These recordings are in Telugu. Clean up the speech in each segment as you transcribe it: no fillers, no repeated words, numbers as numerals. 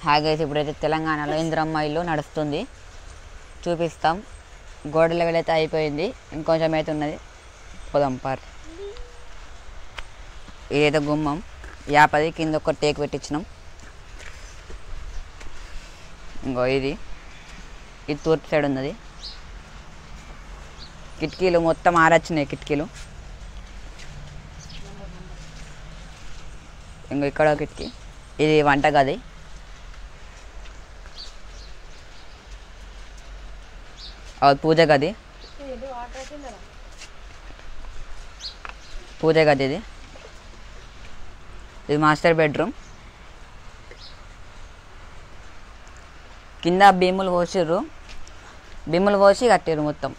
హాగే ఇప్పుడైతే తెలంగాణలో ఇందిరమ్మ ఇల్లు నడుస్తుంది, చూపిస్తాం. గోడ లెవెల్ అయితే అయిపోయింది, ఇంకొంచెం అయితే ఉన్నది. పోదాం పార్. ఇదైతే గుమ్మం 50 కింద ఒక టేక్ పెట్టించినాం. ఇంకో ఇది తూర్పు సైడ్ ఉన్నది. కిటికీలు మొత్తం ఆరొచ్చినాయి కిటికీలు. ఇంకో ఇక్కడ కిటికీ, ఇది వంటగది. పూజ గది, ఇది మాస్టర్ బెడ్రూమ్. కింద భీములు పోసి కట్టారు మొత్తం.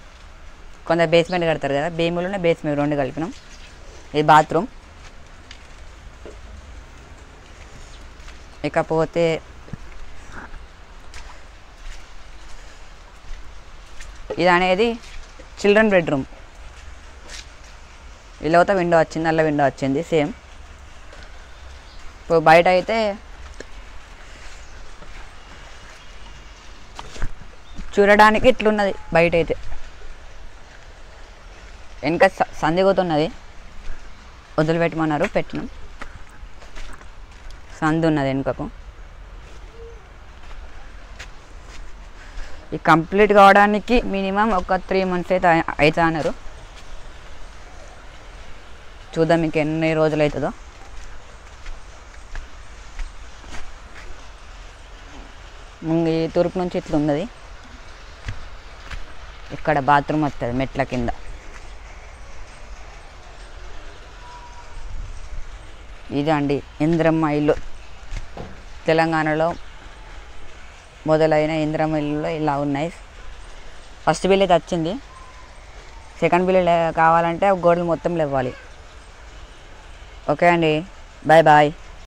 కొందరు బేస్మెంట్ కడతారు కదా, భీములునే బేస్మెంట్ రెండు కలిపినాం. ఇది బాత్రూమ్. ఇకపోతే ఇది అనేది చిల్డ్రన్ బెడ్రూమ్. ఇలా విండో వచ్చింది, నల్ల విండో వచ్చింది సేమ్. ఇప్పుడు బయట అయితే చూడడానికి ఇట్లున్నది. బయట అయితే వెనక సందిగుతున్నది, వదిలిపెట్టమన్నారు, పెట్టినాం. సందు ఉన్నది వెనుకకు. ఈ కంప్లీట్ కావడానికి మినిమం ఒక 3 months అయితే అవుతా అన్నారు. చూద్దాం మీకు ఎన్ని రోజులు అవుతుందో. ఈ తూర్పు నుంచి ఇట్లా ఉన్నది. ఇక్కడ బాత్రూమ్ వస్తుంది మెట్ల కింద. ఇదండి ఇందిరమ్మ ఇల్లు. తెలంగాణలో మొదలైన ఇందిరమ్మ ఇల్లులో ఇలా ఉన్నాయి. ఫస్ట్ బిల్ అయితే వచ్చింది, సెకండ్ బిల్ కావాలంటే గోడలు మొత్తం లేవాలి. ఓకే అండి, బాయ్ బాయ్.